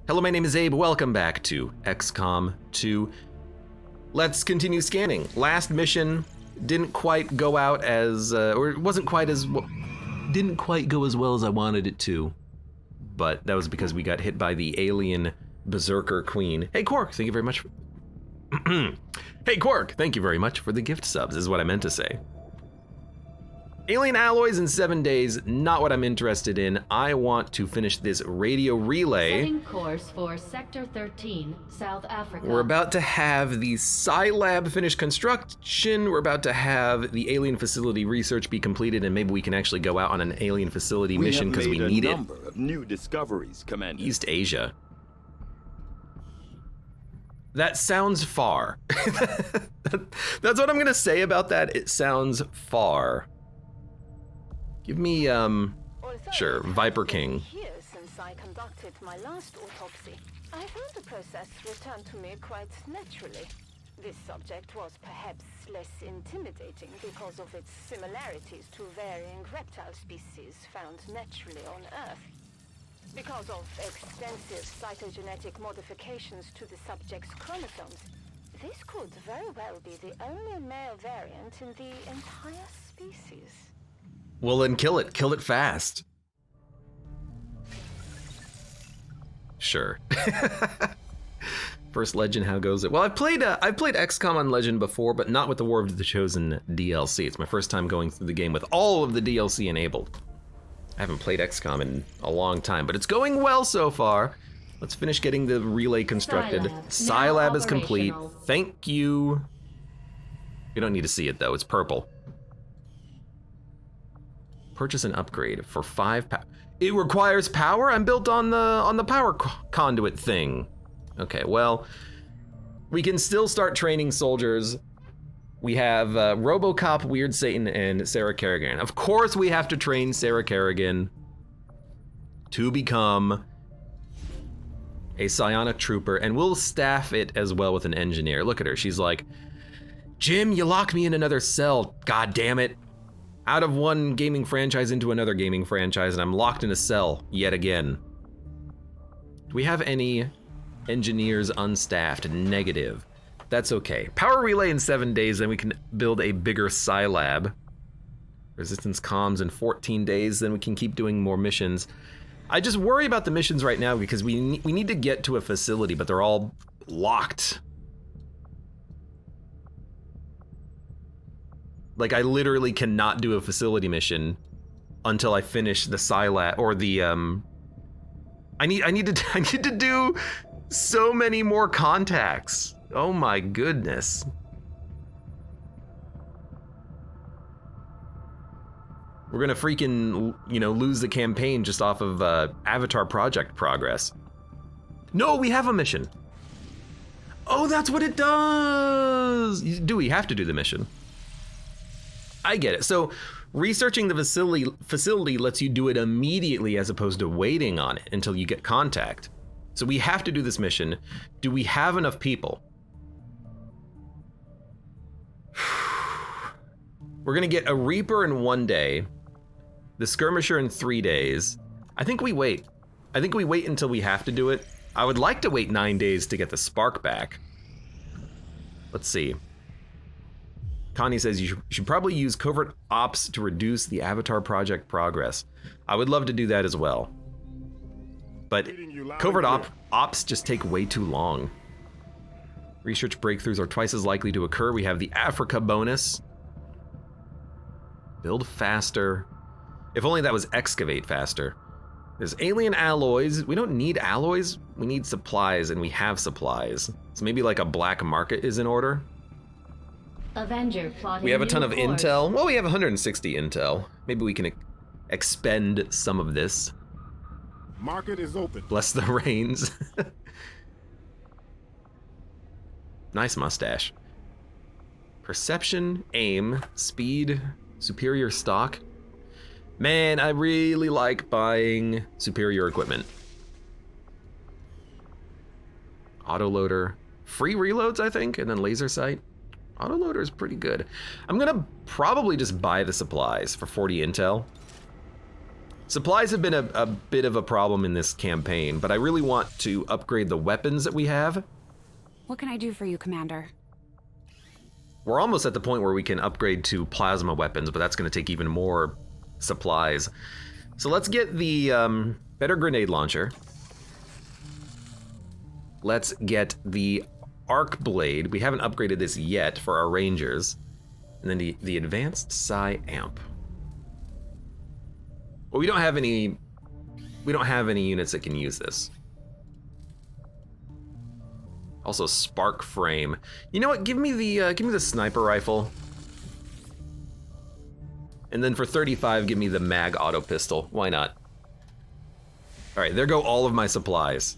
Hello, my name is Abe. Welcome back to XCOM 2. Let's continue scanning. Last mission didn't quite go out as, or it wasn't quite as, didn't quite go as well as I wanted it to. But that was because we got hit by the alien berserker queen. Hey, Quark, thank you very much. Hey, Quark, thank you very much for the gift subs, is what I meant to say. Alien alloys in 7 days, not what I'm interested in. I want to finish this radio relay. Setting course for Sector 13, South Africa. We're about to have the Scilab finish construction. We're about to have the alien facility research be completed, and maybe we can actually go out on an alien facility mission because we need it. We have made a number of new discoveries, Commander. East Asia. That sounds far. That's what I'm gonna say about that. It sounds far. Give me, sure, Viper King. Years since I conducted my last autopsy, I found the process returned to me quite naturally. This subject was perhaps less intimidating because of its similarities to varying reptile species found naturally on Earth. Because of extensive cytogenetic modifications to the subject's chromosomes, this could very well be the only male variant in the entire species. Well, then kill it fast. Sure. First Legend, how goes it? Well, I've played XCOM on Legend before, but not with the War of the Chosen DLC. It's my first time going through the game with all of the DLC enabled. I haven't played XCOM in a long time, but it's going well so far. Let's finish getting the relay constructed. Scilab is complete. Thank you. You don't need to see it though, it's purple. Purchase an upgrade for 5 power. It requires power? I'm built on the power conduit thing. Okay, well, we can still start training soldiers. We have RoboCop, Weird Satan, and Sarah Kerrigan. Of course we have to train Sarah Kerrigan to become a psionic trooper, and we'll staff it as well with an engineer. Look at her, she's like, Jim, you locked me in another cell, god damn it. Out of one gaming franchise into another gaming franchise, and I'm locked in a cell yet again. Do we have any engineers unstaffed? Negative. That's okay. Power relay in 7 days, then we can build a bigger Scilab. Resistance comms in 14 days, then we can keep doing more missions. I just worry about the missions right now because we need to get to a facility, but they're all locked. Like, I literally cannot do a facility mission until I finish the Scilab or the I need to do so many more contacts. Oh my goodness. We're gonna freaking, lose the campaign just off of Avatar project progress. No, we have a mission. Oh, that's what it does. Do we have to do the mission? I get it. So researching the facility lets you do it immediately as opposed to waiting on it until you get contact. So we have to do this mission. Do we have enough people? We're gonna get a Reaper in 1 day, the Skirmisher in 3 days. I think we wait. I think we wait until we have to do it. I would like to wait 9 days to get the Spark back. Let's see. Connie says you should probably use covert ops to reduce the Avatar project progress. I would love to do that as well. But covert ops just take way too long. Research breakthroughs are twice as likely to occur. We have the Africa bonus. Build faster. If only that was excavate faster. There's alien alloys. We don't need alloys. We need supplies, and we have supplies. So maybe like a black market is in order. Avenger plotting. We have a ton of course. intel. Well, we have 160 intel. Maybe we can expend some of this. Market is open. Bless the reins. Nice mustache. Perception, aim, speed, superior stock. Man, I really like buying superior equipment. Autoloader. Free reloads, I think, and then laser sight. Autoloader is pretty good. I'm gonna probably just buy the supplies for 40 intel. Supplies have been a bit of a problem in this campaign, but I really want to upgrade the weapons that we have. What can I do for you, Commander? We're almost at the point where we can upgrade to plasma weapons, but that's going to take even more supplies. So let's get the better grenade launcher. Let's get the arc blade. We haven't upgraded this yet for our rangers. And then the advanced psi amp. Well, we don't have any units that can use this. Also, spark frame. You know what? Give me the sniper rifle. And then for 35, give me the mag auto pistol. Why not? All right, there go all of my supplies.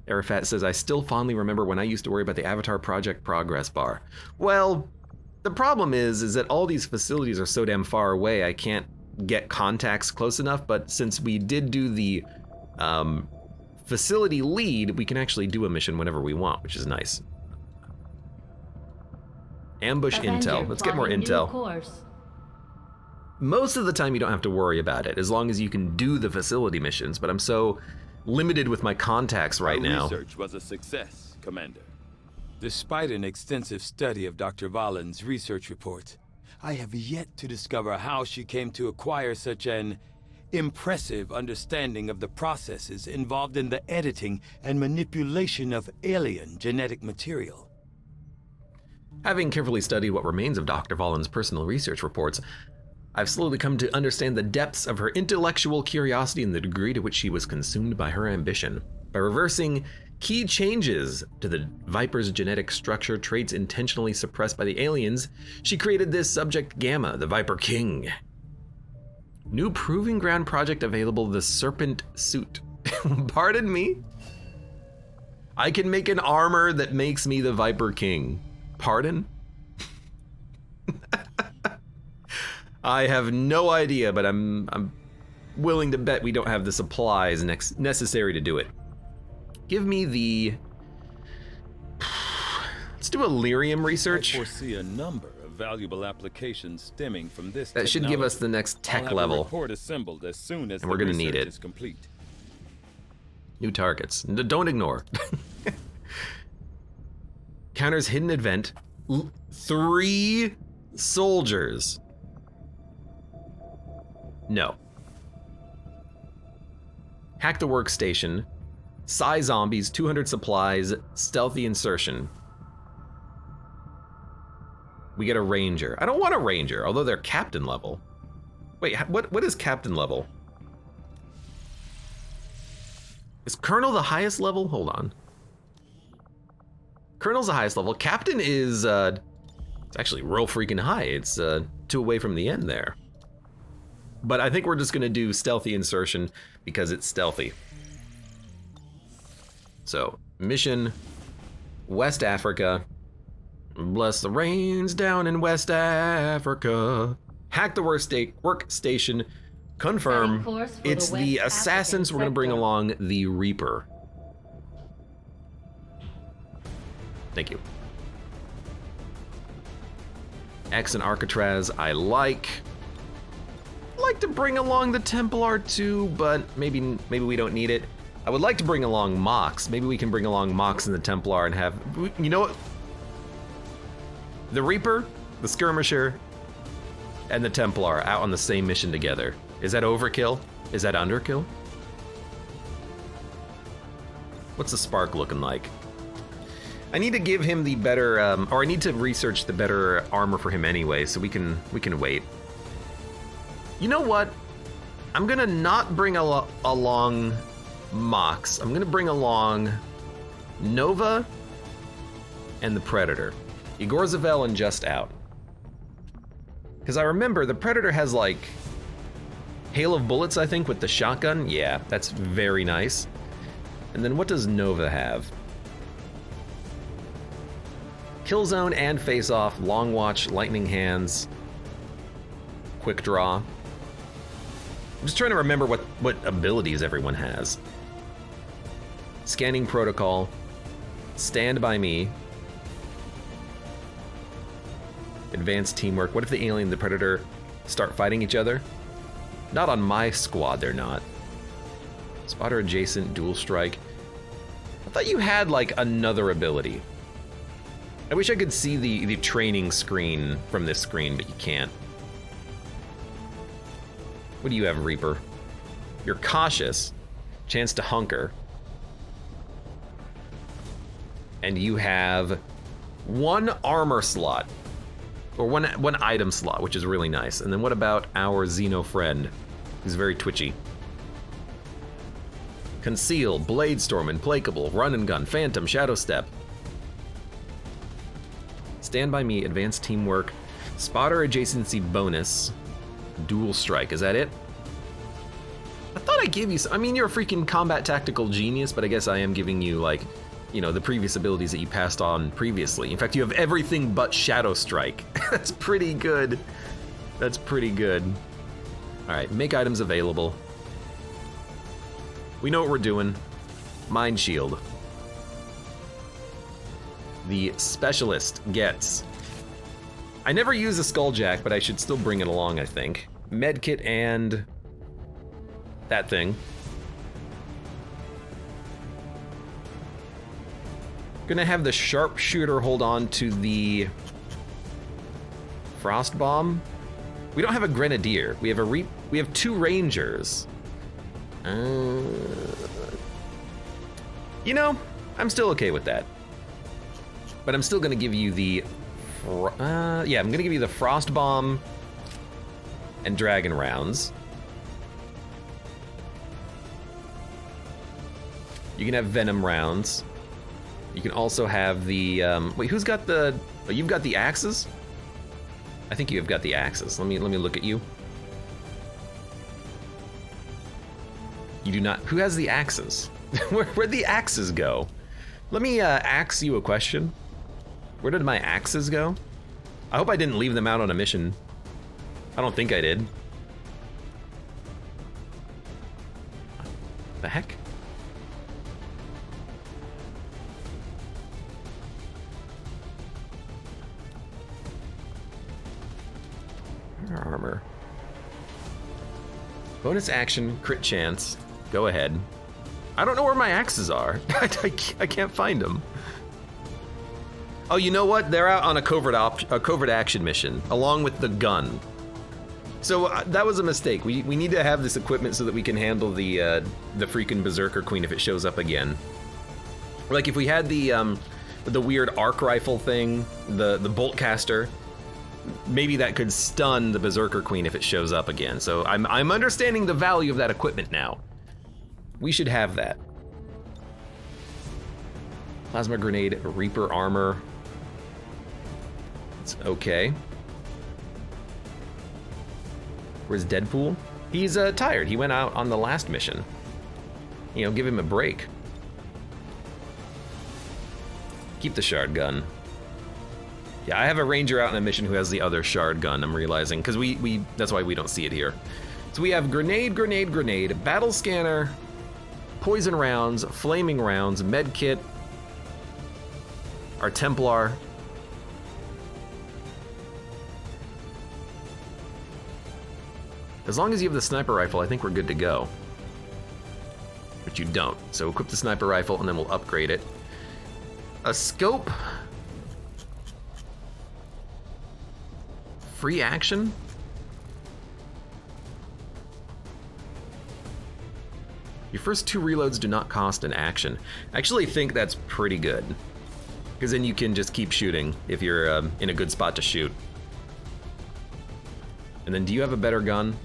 Arafat says, I still fondly remember when I used to worry about the Avatar Project progress bar. Well, the problem is that all these facilities are so damn far away, I can't get contacts close enough, but since we did do the facility lead, we can actually do a mission whenever we want, which is nice. Ambush intel. Let's get more intel. Most of the time you don't have to worry about it, as long as you can do the facility missions, but I'm so limited with my contacts right now. Research was a success, Commander. Despite an extensive study of Dr. Valen's research report, I have yet to discover how she came to acquire such an impressive understanding of the processes involved in the editing and manipulation of alien genetic material. Having carefully studied what remains of Dr. Valen's personal research reports, I've slowly come to understand the depths of her intellectual curiosity and the degree to which she was consumed by her ambition. By reversing key changes to the Viper's genetic structure, traits intentionally suppressed by the aliens, she created this subject Gamma, the Viper King. New proving ground project available, the Serpent Suit. Pardon me? I can make an armor that makes me the Viper King. Pardon? I have no idea, but I'm willing to bet we don't have the supplies necessary to do it. Give me the... Let's do a lyrium research. I foresee a number of valuable applications stemming from this That should give us the next tech I'll have level. a report assembled as soon as And we're the gonna need research it. is complete. New targets. Don't ignore. Counters hidden event. 3 soldiers. No. Hack the workstation. Psi zombies, 200 supplies, stealthy insertion. We get a ranger. I don't want a ranger, although they're captain level. Wait, what is captain level? Is colonel the highest level? Hold on. Colonel's the highest level. Captain is, it's actually real freaking high. It's 2 away from the end there. But I think we're just gonna do stealthy insertion because it's stealthy. So, mission, West Africa. Bless the rains down in West Africa. Hack the workstation. Confirm. It's the assassins. We're gonna bring along the Reaper. Thank you. X and Alcatraz, I like. Like to bring along the Templar too, but maybe we don't need it. I would like to bring along Mox. Maybe we can bring along Mox and the Templar and have, you know what? The Reaper, the Skirmisher, and the Templar out on the same mission together. Is that overkill? Is that underkill? What's the Spark looking like? I need to give him the better, or I need to research the better armor for him anyway, so we can wait. You know what? I'm gonna not bring along Mox. I'm gonna bring along Nova and the Predator. Igor Zavel and Just Out. Because I remember the Predator has like hail of bullets, I think, with the shotgun. Yeah, that's very nice. And then what does Nova have? Killzone and Face Off, Long Watch, Lightning Hands, Quick Draw. I'm just trying to remember what abilities everyone has. Scanning Protocol, Stand By Me, Advanced Teamwork. What if the alien and the Predator start fighting each other? Not on my squad, they're not. Spotter adjacent, dual strike. I thought you had like another ability. I wish I could see the training screen from this screen, but you can't. What do you have, Reaper? You're cautious. Chance to hunker. And you have one armor slot. Or one item slot, which is really nice. And then what about our Xeno friend? Who's very twitchy. Conceal, Blade Storm, Implacable, Run and Gun, Phantom, Shadow Step. Stand by me, Advanced Teamwork, Spotter Adjacency Bonus, Dual Strike. Is that it? I thought I gave you some, I mean, you're a freaking combat tactical genius, but I guess I am giving you, like, you know, the previous abilities that you passed on previously. In fact, you have everything but Shadow Strike. That's pretty good. That's pretty good. All right, make items available. We know what we're doing. Mind Shield. The Specialist gets. I never use a Skulljack, but I should still bring it along, I think. Medkit and that thing. Gonna have the Sharpshooter hold on to the Frost Bomb. We don't have a Grenadier. We have two Rangers. You know, I'm still okay with that. But I'm still gonna give you the, yeah, I'm gonna give you the Frost Bomb and Dragon Rounds. You can have Venom Rounds. You can also have the, wait, who's got the, oh, you've got the axes? I think you've got the axes. Let me look at you. You do not, who has the axes? Where'd the axes go? Let me ask you a question. Where did my axes go? I hope I didn't leave them out on a mission. I don't think I did. The heck? Armor. Bonus action, crit chance. Go ahead. I don't know where my axes are. I can't find them. Oh, you know what? They're out on a covert action mission, along with the gun. So that was a mistake. We need to have this equipment so that we can handle the freaking Berserker Queen if it shows up again. Like if we had the weird arc rifle thing, the bolt caster, maybe that could stun the Berserker Queen if it shows up again. So I'm understanding the value of that equipment now. We should have that. Plasma grenade, Reaper armor. It's okay. Where's Deadpool? He's tired. He went out on the last mission. You know, give him a break. Keep the shard gun. Yeah, I have a ranger out on a mission who has the other shard gun, I'm realizing, because that's why we don't see it here. So we have grenade, grenade, grenade, battle scanner, poison rounds, flaming rounds, med kit, our Templar. As long as you have the sniper rifle, I think we're good to go. But you don't, so equip the sniper rifle and then we'll upgrade it. A scope. Free action? Your first 2 reloads do not cost an action. I actually think that's pretty good. Because then you can just keep shooting if you're in a good spot to shoot. And then do you have a better gun?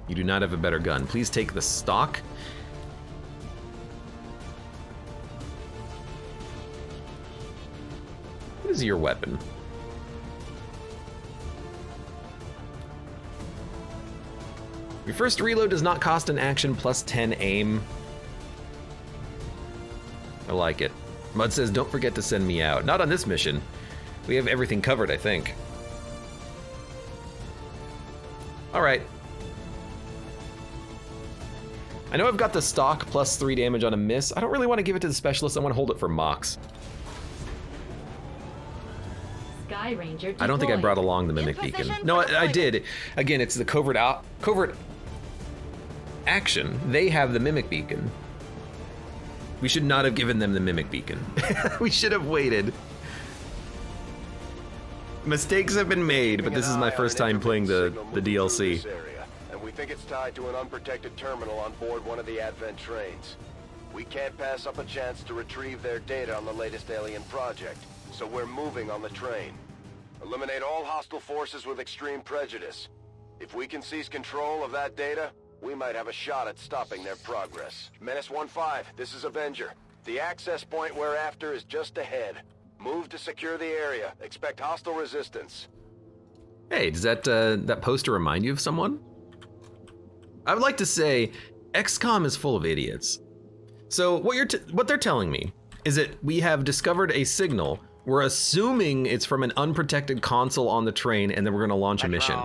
You do not have a better gun. Please take the stock. What is your weapon? Your first reload does not cost an action, plus 10 aim. I like it. Mud says, don't forget to send me out. Not on this mission. We have everything covered, I think. All right. I know I've got the stock plus 3 damage on a miss. I don't really want to give it to the specialist. I want to hold it for Mox. Sky Ranger deployed. I don't think I brought along the Mimic In Beacon. position No, for I did. deployment. Again, it's the covert action. They have the Mimic Beacon. We should not have given them the Mimic Beacon. We should have waited. Mistakes have been made, but this is my first time playing the DLC. And we think it's tied to an unprotected terminal on board one of the Advent trains. We can't pass up a chance to retrieve their data on the latest alien project, so we're moving on the train. Eliminate all hostile forces with extreme prejudice. If we can seize control of that data, we might have a shot at stopping their progress. Menace 1-5, this is Avenger. The access point we're after is just ahead. Move to secure the area. Expect hostile resistance. Hey, does that poster remind you of someone? I would like to say XCOM is full of idiots. So what they're telling me is that we have discovered a signal. We're assuming it's from an unprotected console on the train, and then we're going to launch a mission.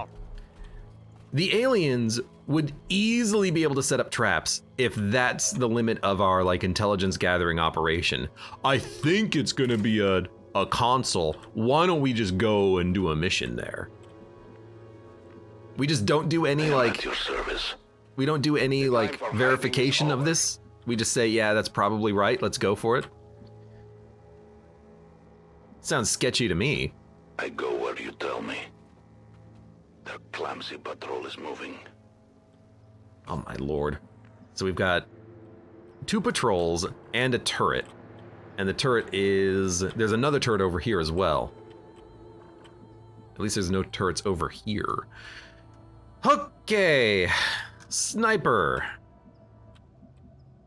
The aliens would easily be able to set up traps if that's the limit of our intelligence gathering operation. I think it's gonna be a console. Why don't we just go and do a mission there? We just don't do any we don't do any verification of this. We just say, yeah, that's probably right. Let's go for it. Sounds sketchy to me. I go where you tell me. The clumsy patrol is moving. Oh my lord. So we've got 2 patrols and a turret. And the turret there's another turret over here as well. At least there's no turrets over here. Okay, sniper.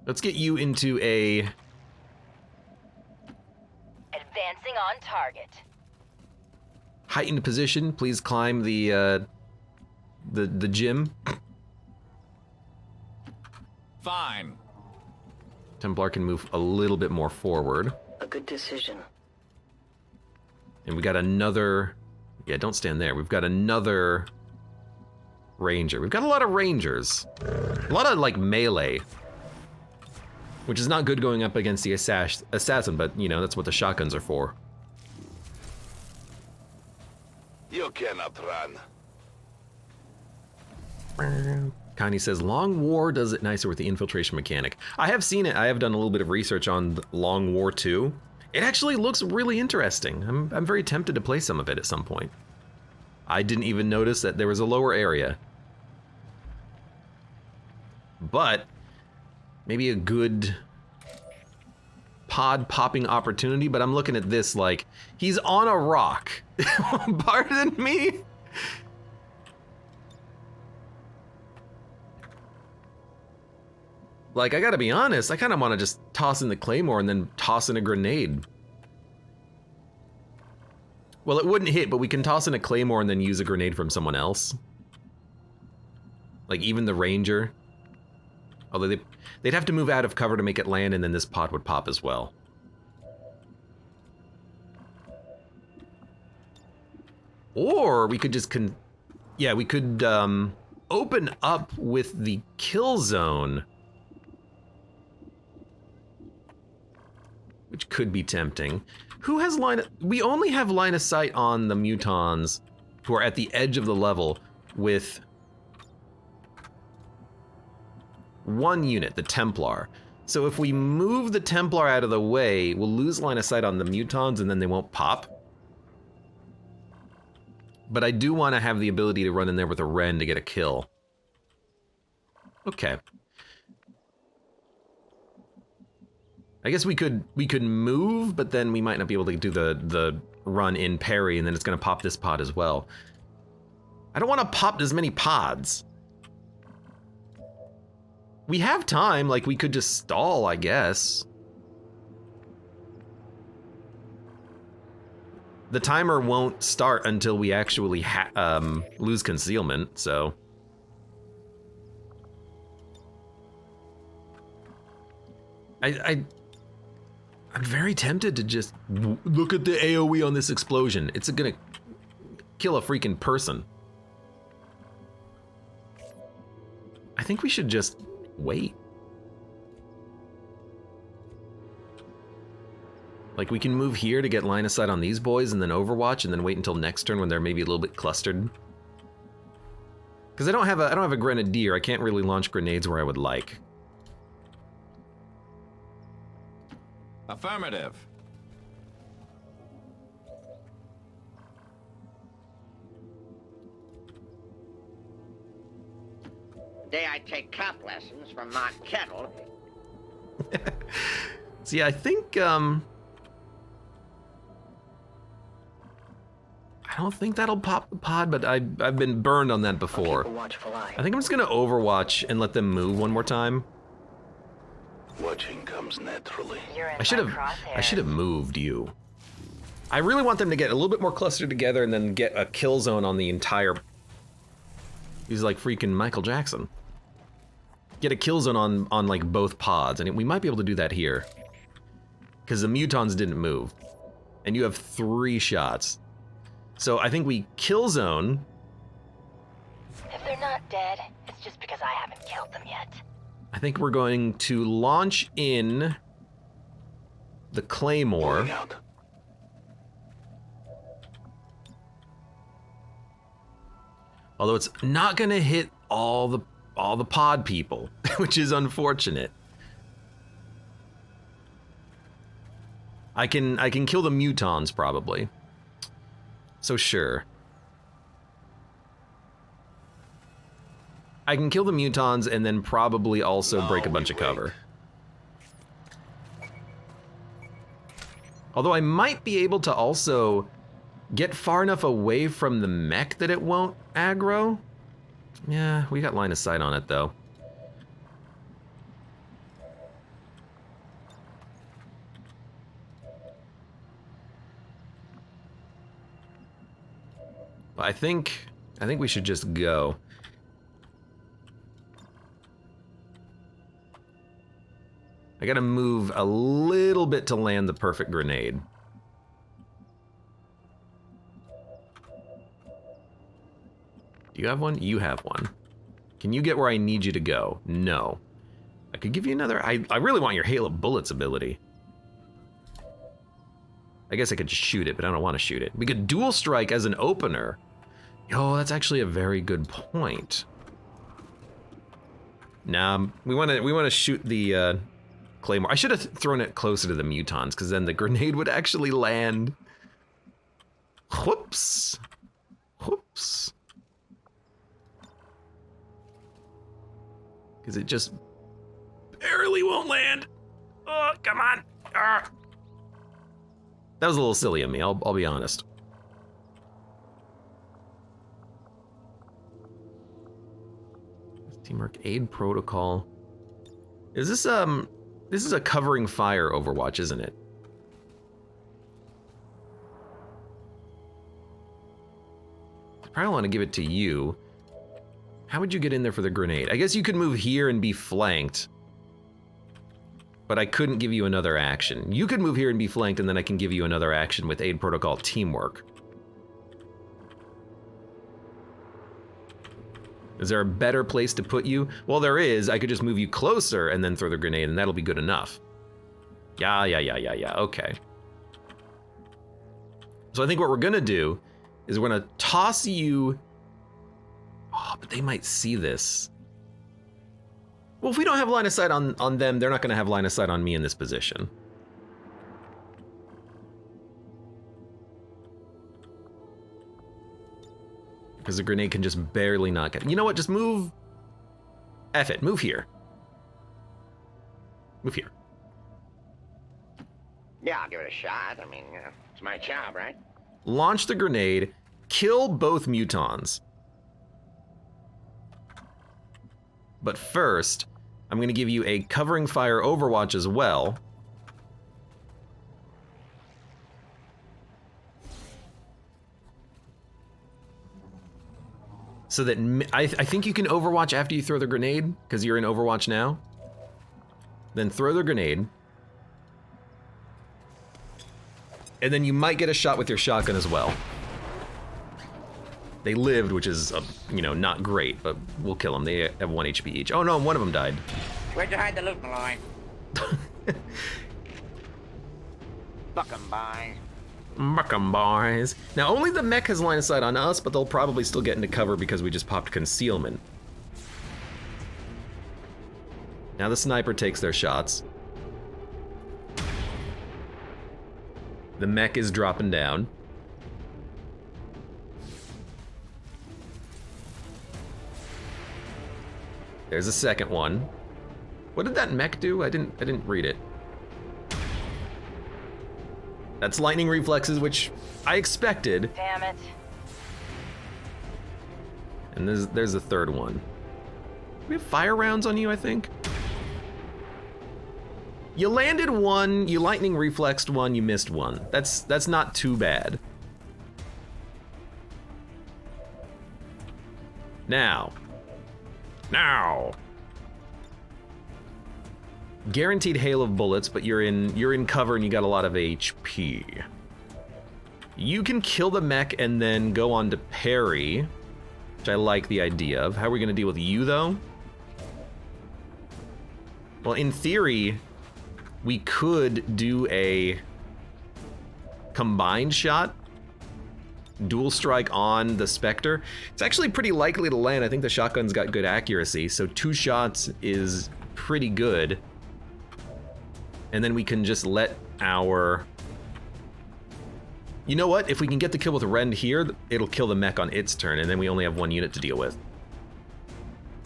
Let's get you into a... Advancing on target. heightened position. Please climb the gym. Fine. Templar can move a little bit more forward. A good decision. And we got another... Yeah, don't stand there. We've got another ranger. We've got a lot of rangers. A lot of, melee. Which is not good going up against the assassin, but, that's what the shotguns are for. You cannot run. Connie says, Long War does it nicer with the infiltration mechanic. I have seen it. I have done a little bit of research on Long War 2. It actually looks really interesting. I'm very tempted to play some of it at some point. I didn't even notice that there was a lower area. But maybe a good pod popping opportunity, but I'm looking at this like, he's on a rock. Pardon me? I gotta be honest, I kind of want to just toss in the claymore and then toss in a grenade. Well, it wouldn't hit, but we can toss in a claymore and then use a grenade from someone else. Even the ranger. Although they'd have to move out of cover to make it land, and then this pod would pop as well. Or we could just we could open up with the kill zone. Which could be tempting. Who has we only have line of sight on the mutons who are at the edge of the level with one unit, the Templar. So if we move the Templar out of the way, we'll lose line of sight on the mutons and then they won't pop. But I do want to have the ability to run in there with a Ren to get a kill. Okay. I guess we could move, but then we might not be able to do the run in parry, and then it's gonna pop this pod as well. I don't want to pop as many pods. We have time, we could just stall, I guess. The timer won't start until we actually lose concealment, so. I'm very tempted to just look at the AoE on this explosion. It's gonna kill a freaking person. I think we should just wait. Like, we can move here to get line of sight on these boys and then overwatch and then wait until next turn when they're maybe a little bit clustered. Because I don't have a grenadier. I can't really launch grenades where I would like. Affirmative. Day I take cop lessons from Mark Kettle. See, I think, I don't think that'll pop the pod, but I've been burned on that before. I think I'm just gonna overwatch and let them move one more time. Watching comes naturally. I should have moved you. I really want them to get a little bit more clustered together and then get a kill zone on the entire. He's like freaking Michael Jackson. Get a kill zone on like both pods, and we might be able to do that here. Because the mutons didn't move. And you have 3 shots. So I think we kill zone. If they're not dead, it's just because I haven't killed them yet. I think we're going to launch in the Claymore. Although it's not gonna hit all the pod people, which is unfortunate. I can kill the mutons probably. So sure. I can kill the mutons and then probably also break a bunch of cover. Although I might be able to also get far enough away from the mech that it won't aggro. Yeah, we got line of sight on it though. I think we should just go. I gotta move a little bit to land the perfect grenade. Do you have one? You have one. Can you get where I need you to go? No. I could give you another. I really want your Hail of Bullets ability. I guess I could just shoot it, but I don't want to shoot it. We could dual strike as an opener. Oh, that's actually a very good point. Nah, we want to shoot the Claymore. I should have thrown it closer to the mutons, because then the grenade would actually land. Whoops. Whoops. Because it just barely won't land. Oh, come on. Arrgh. That was a little silly of me, I'll be honest. Teamwork aid protocol. Is this this is a covering fire Overwatch, isn't it? I probably want to give it to you. How would you get in there for the grenade? I guess you could move here and be flanked. But I couldn't give you another action. You could move here and be flanked, and then I can give you another action with aid protocol teamwork. Is there a better place to put you? Well, there is. I could just move you closer and then throw the grenade, and that'll be good enough. Yeah, okay. So I think what we're gonna do is we're gonna toss you. Oh, but they might see this. Well, if we don't have line of sight on them, they're not gonna have line of sight on me in this position. Because the grenade can just barely not get. You know what? Just move. F it. Move here. Move here. Yeah, I'll give it a shot. I mean, it's my job, right? Launch the grenade. Kill both mutons. But first, I'm going to give you a covering fire Overwatch as well. So that I think you can Overwatch after you throw the grenade, because you're in Overwatch now. Then throw the grenade. And then you might get a shot with your shotgun as well. They lived, which is, not great, but we'll kill them. They have 1 HP each. Oh no, one of them died. Where'd you hide the loot, Malloy? Book 'em, boys. Buck 'em, boys. Now, only the mech has line of sight on us, but they'll probably still get into cover because we just popped concealment. Now the sniper takes their shots. The mech is dropping down. There's a second one. What did that mech do? I didn't read it. That's lightning reflexes, which I expected. Damn it. And there's a third one. We have fire rounds on you, I think. You landed one, you lightning reflexed one, you missed one. That's not too bad. Now. Guaranteed hail of bullets, but you're in cover and you got a lot of HP. You can kill the mech and then go on to parry, which I like the idea of. How are we gonna deal with you though? Well, in theory, we could do a combined shot, dual strike on the Spectre. It's actually pretty likely to land. I think the shotgun's got good accuracy, so 2 shots is pretty good. And then we can just let our... You know what? If we can get the kill with Rend here, it'll kill the mech on its turn, and then we only have 1 unit to deal with.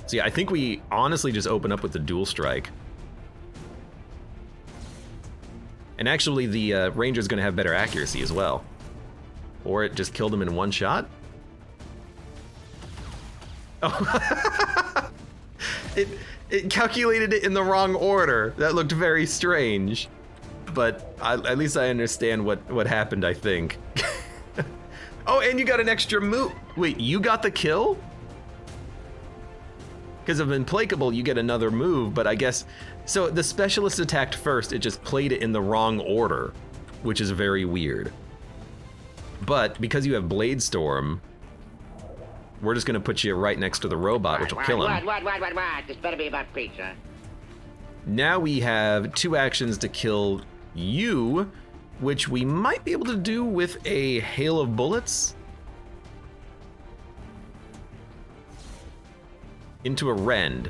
So yeah, I think we honestly just open up with the dual strike. And actually, the Ranger's gonna have better accuracy as well. Or it just killed him in 1 shot? Oh. It calculated it in the wrong order. That looked very strange. But at least I understand what happened, I think. Oh, and you got an extra move. Wait, you got the kill? Because of Implacable, you get another move, but I guess... So the specialist attacked first, it just played it in the wrong order, which is very weird. But because you have Blade Storm, we're just gonna put you right next to the robot, which will kill him. What? This better be about pizza. Now we have 2 actions to kill you, which we might be able to do with a hail of bullets into a Rend.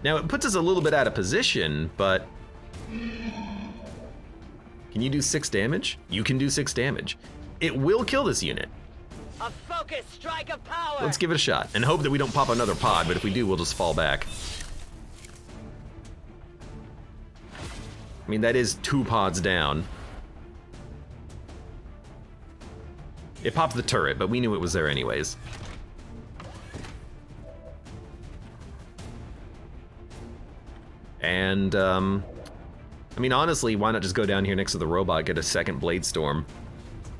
Now it puts us a little bit out of position, but can you do 6 damage? You can do 6 damage. It will kill this unit. A focused strike of power. Let's give it a shot and hope that we don't pop another pod, but if we do, we'll just fall back. I mean, that is 2 pods down. It popped the turret, but we knew it was there anyways. And, I mean, honestly, why not just go down here next to the robot, get a second Blade Storm?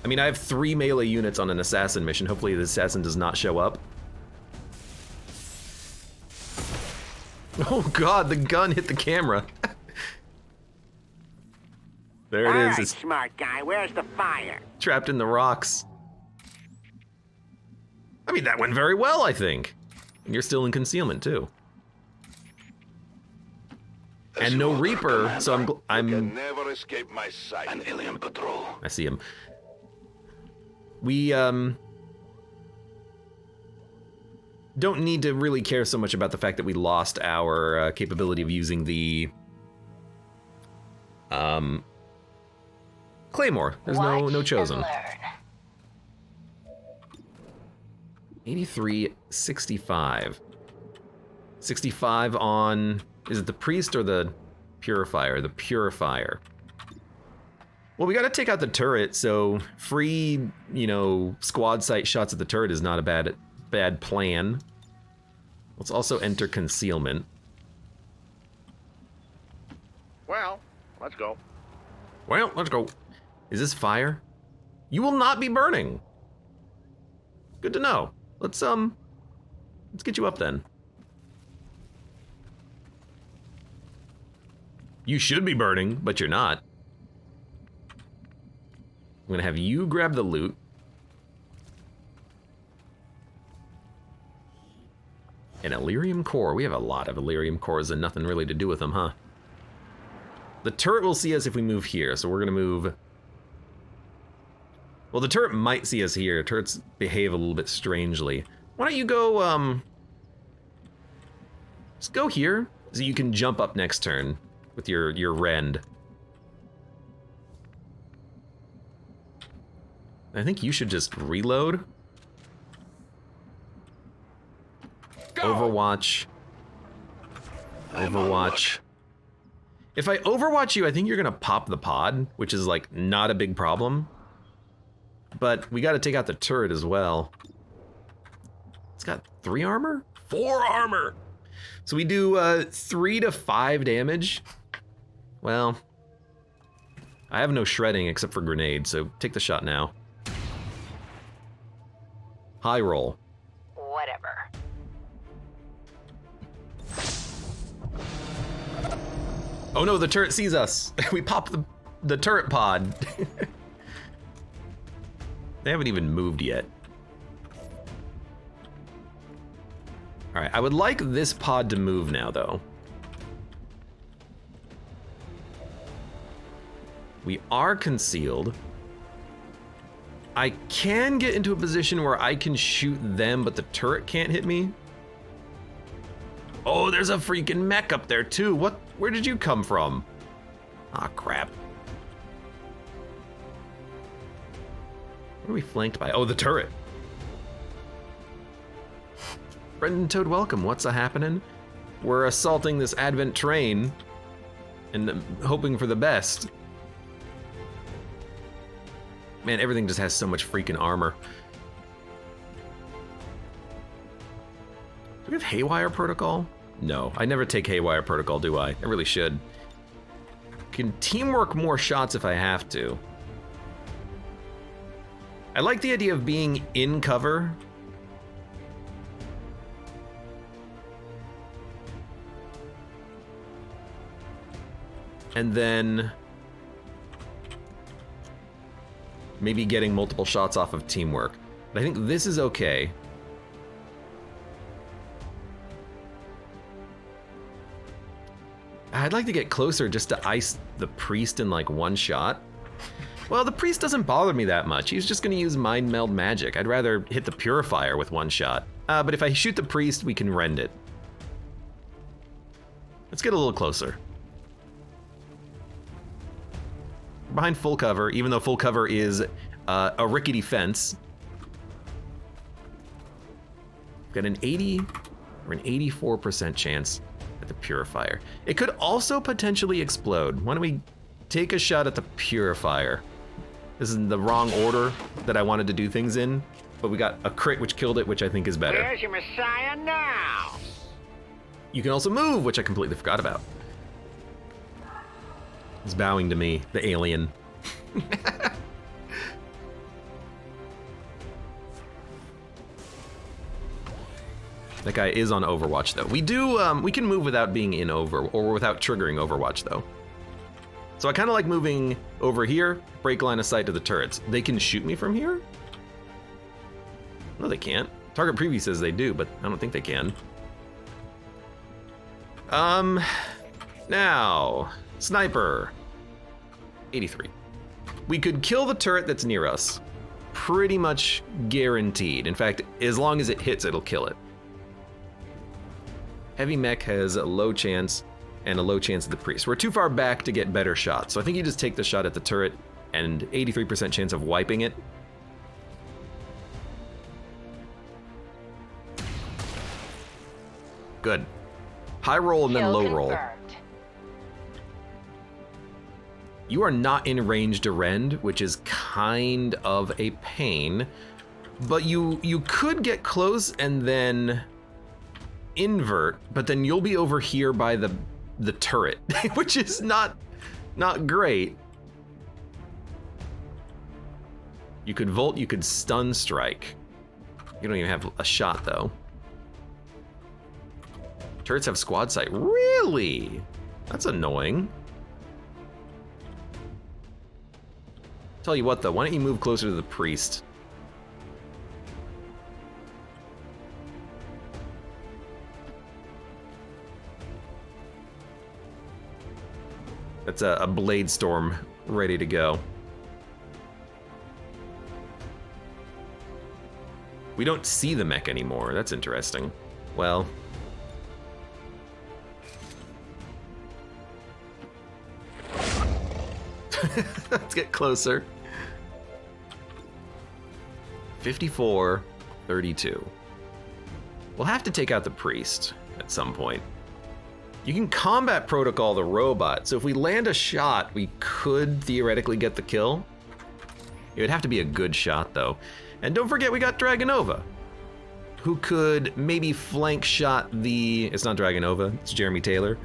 I mean, I have 3 melee units on an assassin mission. Hopefully the assassin does not show up. Oh god, the gun hit the camera. There it is. Right, It's smart guy, where's the fire? trapped in the rocks. I mean, that went very well, I think. And you're still in concealment, too. And no Reaper, so I'm can never escape my sight. An alien patrol. I see him. We don't need to really care so much about the fact that we lost our capability of using the Claymore. There's no chosen. 83, 65. 65 on, is it the priest or the purifier? The purifier. Well, we gotta take out the turret, so free, squad sight shots at the turret is not a bad plan. Let's also enter concealment. Well, let's go. Well, let's go. Is this fire? You will not be burning. Good to know. Let's get you up then. You should be burning, but you're not. I'm gonna have you grab the loot. An Illyrium core. We have a lot of Illyrium cores and nothing really to do with them, huh? The turret will see us if we move here, so we're gonna move... Well, the turret might see us here. Turrets behave a little bit strangely. Why don't you go, just go here, so you can jump up next turn with your rend. I think you should just reload. Go! Overwatch. Overwatch. If I overwatch you, I think you're gonna pop the pod, which is like not a big problem. But we gotta take out the turret as well. It's got 3 armor? 4 armor! So we do 3 to 5 damage. Well, I have no shredding except for grenades, so take the shot now. High roll. Whatever. Oh no, the turret sees us. We pop the turret pod. They haven't even moved yet. All right, I would like this pod to move now, though. We are concealed. I can get into a position where I can shoot them, but the turret can't hit me. Oh, there's a freaking mech up there, too. What? Where did you come from? Ah, crap. What are we flanked by? Oh, the turret. Brendan Toad, welcome. What's a-happening? We're assaulting this Advent train and hoping for the best. Man, everything just has so much freaking armor. Do we have Haywire Protocol? No, I never take Haywire Protocol, do I? I really should. Can teamwork more shots if I have to. I like the idea of being in cover. And then maybe getting multiple shots off of teamwork. But I think this is okay. I'd like to get closer just to ice the priest in like one shot. Well, the priest doesn't bother me that much. He's just gonna use mind meld magic. I'd rather hit the purifier with one shot. But if I shoot the priest, we can rend it. Let's get a little closer. Behind full cover, even though full cover is a rickety fence. We've got an 80 or an 84% chance at the purifier. It could also potentially explode. Why don't we take a shot at the purifier? This is in the wrong order that I wanted to do things in, but we got a crit which killed it, which I think is better. Where's your messiah now? You can also move, which I completely forgot about. He's bowing to me, the alien. That guy is on Overwatch, though. We can move without being in over, or without triggering Overwatch, though. So I kind of like moving over here, break line of sight to the turrets. They can shoot me from here? No, they can't. Target preview says they do, but I don't think they can. Now, sniper. 83. We could kill the turret that's near us. Pretty much guaranteed. In fact, as long as it hits, it'll kill it. Heavy mech has a low chance and a low chance of the priest. We're too far back to get better shots, so I think you just take the shot at the turret and 83% chance of wiping it. Good. High roll and then low roll. You are not in range to rend, which is kind of a pain, but you could get close and then invert, but then you'll be over here by the turret, which is not great. You could volt, you could stun strike. You don't even have a shot though. Turrets have squad sight. Really? That's annoying. Tell you what though, why don't you move closer to the priest? That's a blade storm ready to go. We don't see the mech anymore. That's interesting. Well. Let's get closer. 54, 32. We'll have to take out the priest at some point. You can combat protocol the robot, so if we land a shot, we could theoretically get the kill. It would have to be a good shot, though. And don't forget we got Dragonova, who could maybe flank shot the... It's not Dragonova, it's Jeremy Taylor.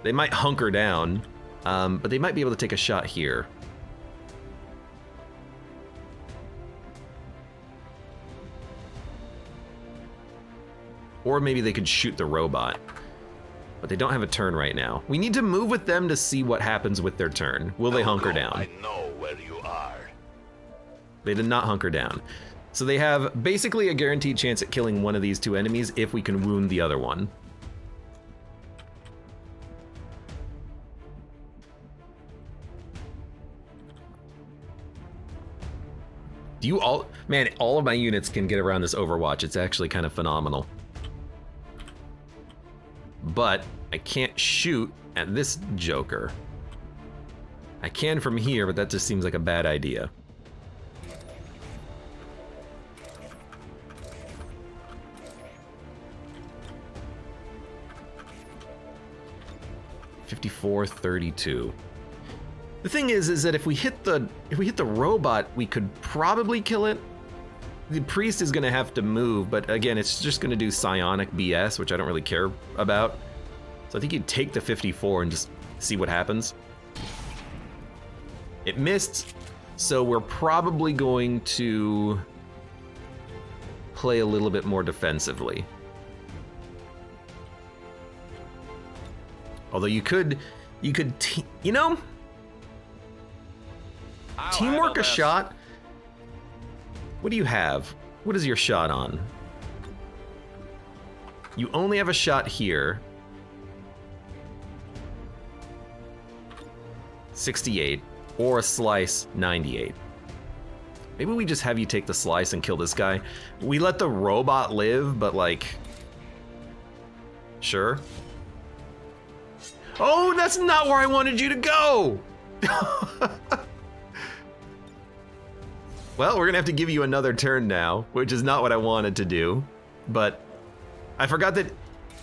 They might hunker down, but they might be able to take a shot here. Or maybe they could shoot the robot. But they don't have a turn right now. We need to move with them to see what happens with their turn. Will they hunker down? I know where you are. They did not hunker down. So they have basically a guaranteed chance at killing one of these two enemies if we can wound the other one. Do you all... Man, all of my units can get around this Overwatch. It's actually kind of phenomenal. But I can't shoot at this Joker. I can from here, but that just seems like a bad idea. $54-32. The thing is that if we hit the robot, we could probably kill it. The priest is gonna have to move, but again, it's just gonna do psionic BS, which I don't really care about. So I think you'd take the 54 and just see what happens. It missed, so we're probably going to play a little bit more defensively. Although you could, you know, teamwork a shot. What do you have? What is your shot on? You only have a shot here. 68, or a slice, 98. Maybe we just have you take the slice and kill this guy. We let the robot live, but like, sure. Oh, that's not where I wanted you to go! Well, we're gonna have to give you another turn now, which is not what I wanted to do, but I forgot that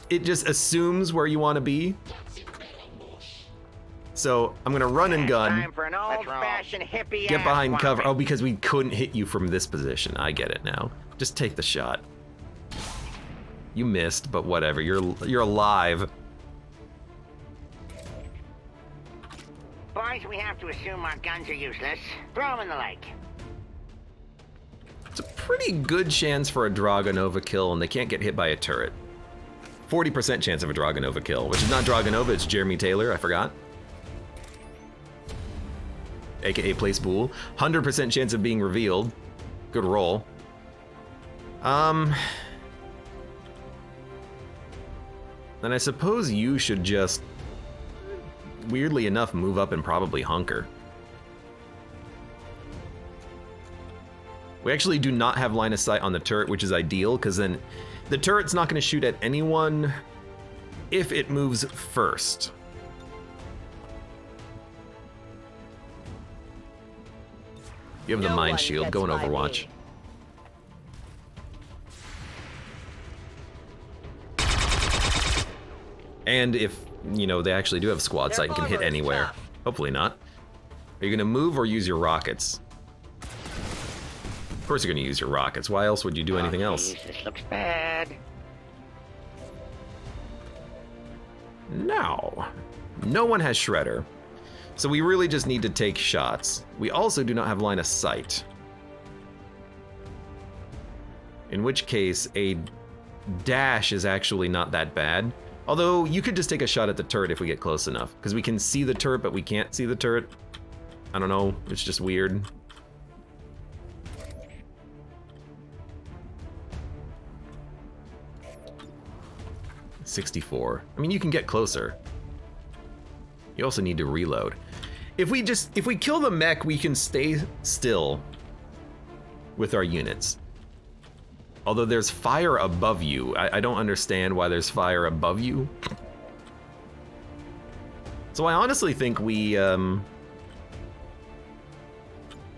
it just assumes where you want to be. So I'm gonna run and gun, Time for an old-fashioned hippie get behind ass cover. whopping. Oh, because we couldn't hit you from this position. I get it now. Just take the shot. You missed, but whatever. You're alive. Boys, we have to assume our guns are useless. Throw them in the lake. It's a pretty good chance for a Dragonova kill, and they can't get hit by a turret. 40% chance of a Dragonova kill, which is not Dragonova, it's Jeremy Taylor, I forgot. AKA Play Spool. 100% chance of being revealed. Good roll. Then I suppose you should just, weirdly enough, move up and probably hunker. We actually do not have line of sight on the turret, which is ideal, because then the turret's not going to shoot at anyone if it moves first. You have the mind shield, go in Overwatch. And if, you know, they actually do have squad sight and can hit anywhere. Hopefully not. Are you gonna move or use your rockets? Of course you're gonna use your rockets. Why else would you do anything else? This looks bad. No. No one has Shredder. So we really just need to take shots. We also do not have line of sight. In which case, a dash is actually not that bad. Although, you could just take a shot at the turret if we get close enough. Because we can see the turret, but we can't see the turret. I don't know, it's just weird. $64. I mean, you can get closer. You also need to reload. If we kill the mech, we can stay still with our units. Although there's fire above you. I don't understand why there's fire above you. So I honestly think we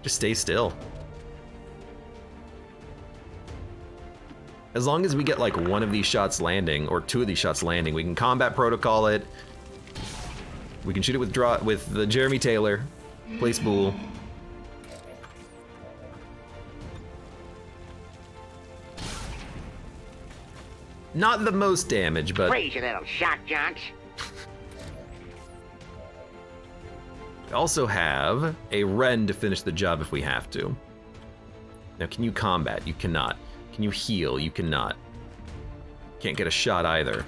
just stay still. As long as we get like one of these shots landing, or two of these shots landing, we can combat protocol it. We can shoot it with the Jeremy Taylor, place Bool. Not the most damage, but... Crazy little shock jocks. We also have a Ren to finish the job if we have to. Now, can you combat? You cannot. Can you heal? You cannot. Can't get a shot either.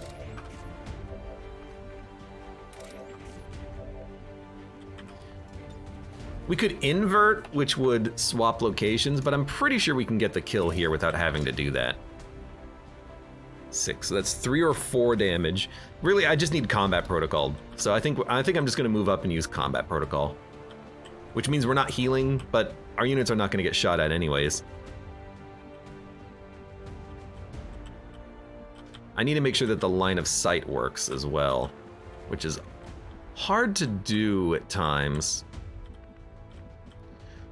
We could invert, which would swap locations, but I'm pretty sure we can get the kill here without having to do that. 6, so that's 3 or 4 damage. Really, I just need combat protocol. So I think I'm just gonna move up and use combat protocol. Which means we're not healing, but our units are not gonna get shot at anyways. I need to make sure that the line of sight works as well, which is hard to do at times.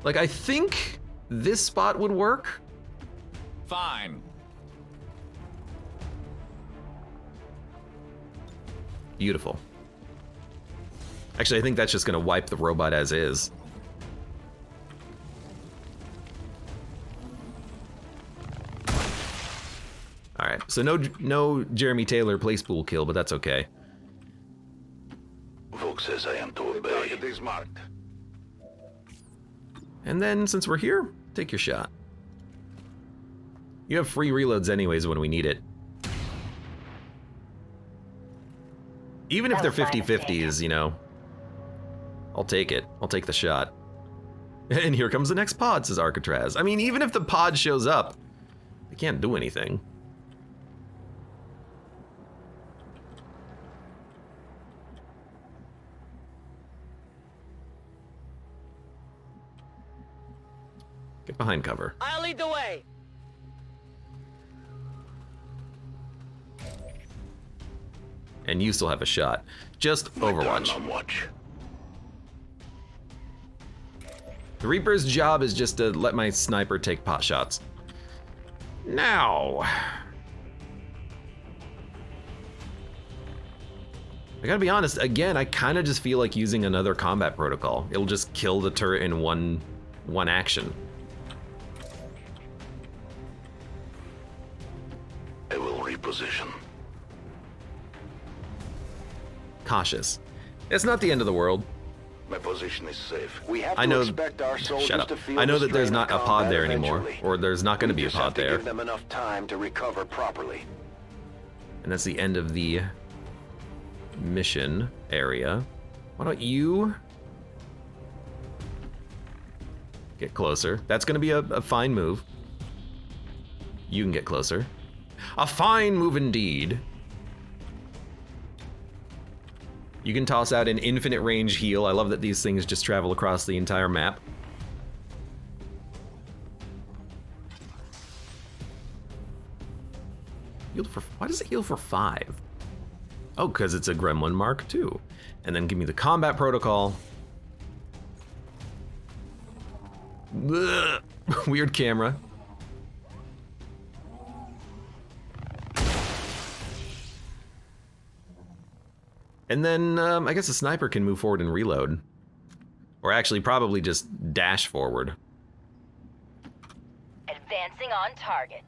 Like, I think this spot would work. Fine. Beautiful. Actually, I think that's just gonna wipe the robot as is. All right, so no Jeremy Taylor place Bool kill, but that's okay. WotC says I am to obey. Target is marked. And then, since we're here, take your shot. You have free reloads anyways when we need it. Even if they're 50-50s, you know, I'll take it. I'll take the shot. And here comes the next pod, says Arcatraz. I mean, even if the pod shows up, they can't do anything. Get behind cover. I'll lead the way. And you still have a shot. Just Overwatch. On watch. The Reaper's job is just to let my sniper take pot shots. Now, I gotta be honest, again, I kind of just feel like using another combat protocol. It'll just kill the turret in one action. I will reposition. Cautious. It's not the end of the world. My position is safe. We have I to know. expect our soldiers Shut up. to feel I know the that there's strain not of a pod combat there anymore, eventually. or there's not going to be a We just pod have to there. give them enough time to recover properly. And that's the end of the mission area. Why don't you get closer? That's going to be a fine move. You can get closer. A fine move indeed. You can toss out an infinite range heal. I love that these things just travel across the entire map. Why does it heal for 5? Oh, because it's a Gremlin Mark II. And then give me the combat protocol. Ugh. Weird camera. And then I guess a sniper can move forward and reload. Or actually probably just dash forward. Advancing on target.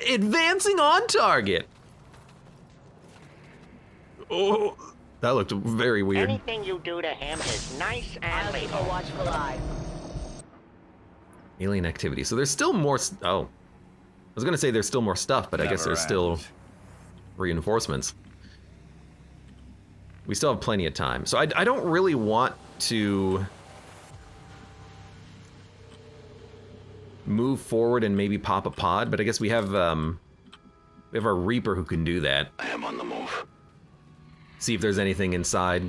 Advancing on target! Oh, that looked very weird. Anything you do to him is nice and legal. Watchful eye. Alien activity. So there's still more. Oh. I was going to say there's still more stuff, but I guess there's still reinforcements. We still have plenty of time. So I don't really want to move forward and maybe pop a pod, but I guess we have our Reaper who can do that. I am on the move. See if there's anything inside.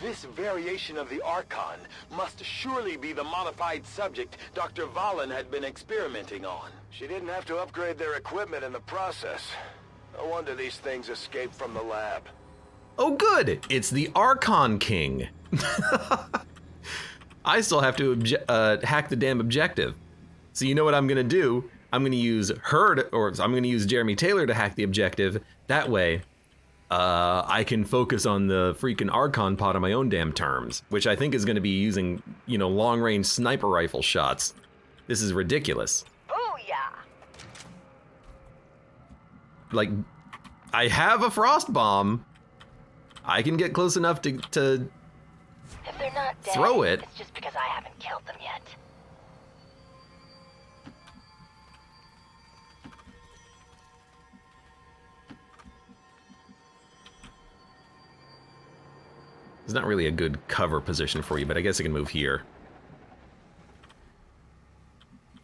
This variation of the Archon must surely be the modified subject Dr. Valen had been experimenting on. She didn't have to upgrade their equipment in the process. No wonder these things escaped from the lab. Oh good, it's the Archon King. I still have to hack the damn objective. So you know what I'm gonna do? I'm gonna use I'm gonna use Jeremy Taylor to hack the objective. That way, I can focus on the freaking Archon pod on my own damn terms, which I think is gonna be using, you know, long-range sniper rifle shots. This is ridiculous. Booyah! Like, I have a frost bomb. I can get close enough to If they're not dead, throw it. It's just because I haven't killed them yet. It's not really a good cover position for you, but I guess I can move here.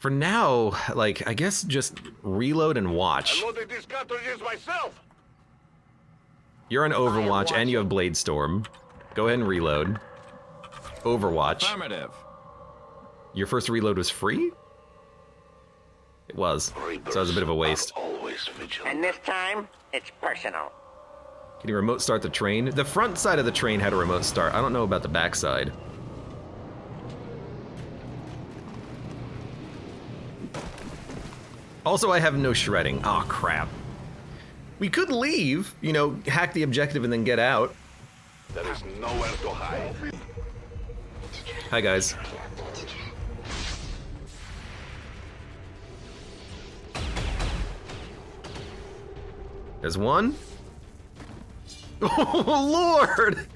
For now, like, I guess just reload and watch. I loaded these cartridges myself! You're on Overwatch and you have Blade Storm. Go ahead and reload. Overwatch. Affirmative. Your first reload was free? It was. So it was a bit of a waste. And this time, it's personal. Can you remote start the train? The front side of the train had a remote start. I don't know about the back side. Also, I have no shredding. Oh, crap. We could leave, you know, hack the objective and then get out. There is nowhere to hide. Hi, guys. There's one. Oh, Lord!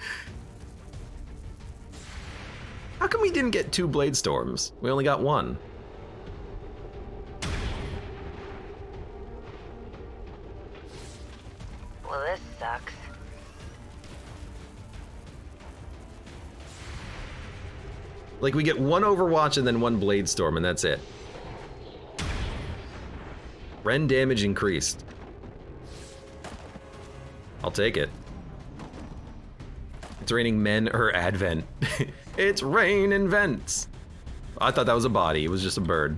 How come we didn't get 2 Blade Storms? We only got 1. Well, this sucks. Like, we get 1 Overwatch and then 1 Blade Storm, and that's it. Ren damage increased. I'll take it. It's raining men or Advent. It's rain and vents. I thought that was a body. It was just a bird.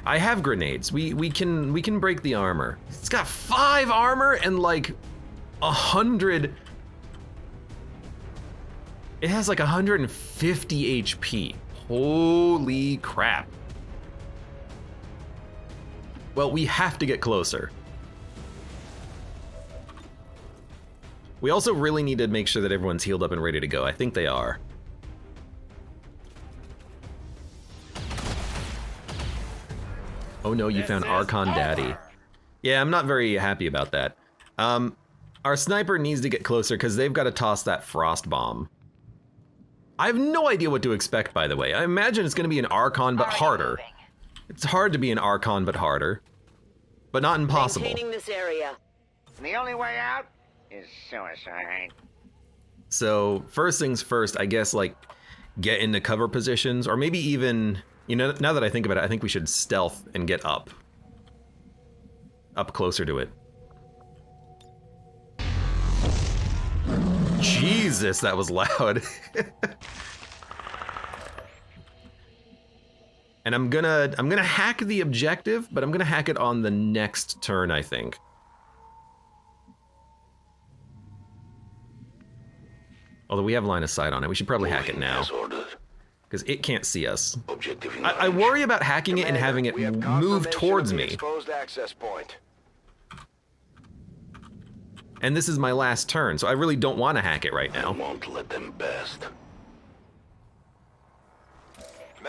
I have grenades. We can break the armor. It's got 5 armor and like 100. It has like 150 HP. Holy crap. Well, we have to get closer. We also really need to make sure that everyone's healed up and ready to go. I think they are. Oh no, you found Archon Daddy. Yeah, I'm not very happy about that. Our sniper needs to get closer because they've got to toss that frost bomb. I have no idea what to expect, by the way. I imagine it's going to be an Archon, but harder. It's hard to be an Archon, but harder. But not impossible. Maintaining this area. The only way out is suicide. So, first things first, I guess, like, get into cover positions, or maybe even, you know, now that I think about it, I think we should stealth and get up. Up closer to it. Jesus, that was loud. And I'm gonna hack the objective, but I'm gonna hack it on the next turn, I think. Although we have line of sight on it, we should probably hack it now. Because it can't see us. I worry about hacking it and having it move towards me. Exposed access point. And this is my last turn, so I really don't want to hack it right now. I won't let them best.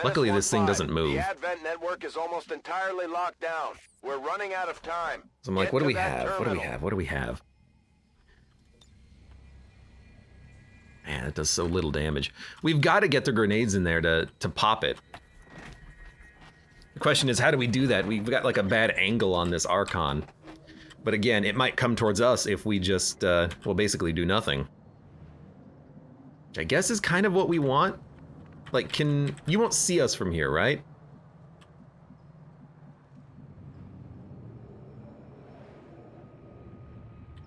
Luckily, this thing doesn't move. The Advent network is almost entirely locked down. We're running out of time. So I'm like, what do we have? What do we have? What do we have? Man, it does so little damage. We've got to get the grenades in there to pop it. The question is, how do we do that? We've got like a bad angle on this Archon. But again, it might come towards us if we just, well, basically do nothing. Which I guess is kind of what we want. Like, you won't see us from here, right?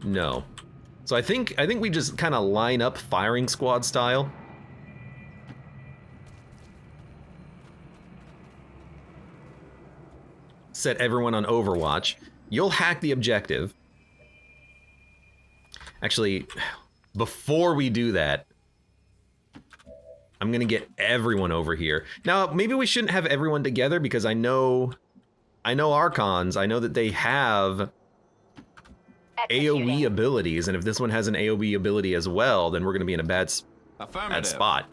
No. So I think we just kind of line up firing squad style. Set everyone on Overwatch. You'll hack the objective. Actually, before we do that, I'm gonna get everyone over here. Now, maybe we shouldn't have everyone together because I know Archons. I know that they have AoE abilities, and if this one has an AoE ability as well, then we're gonna be in a bad spot.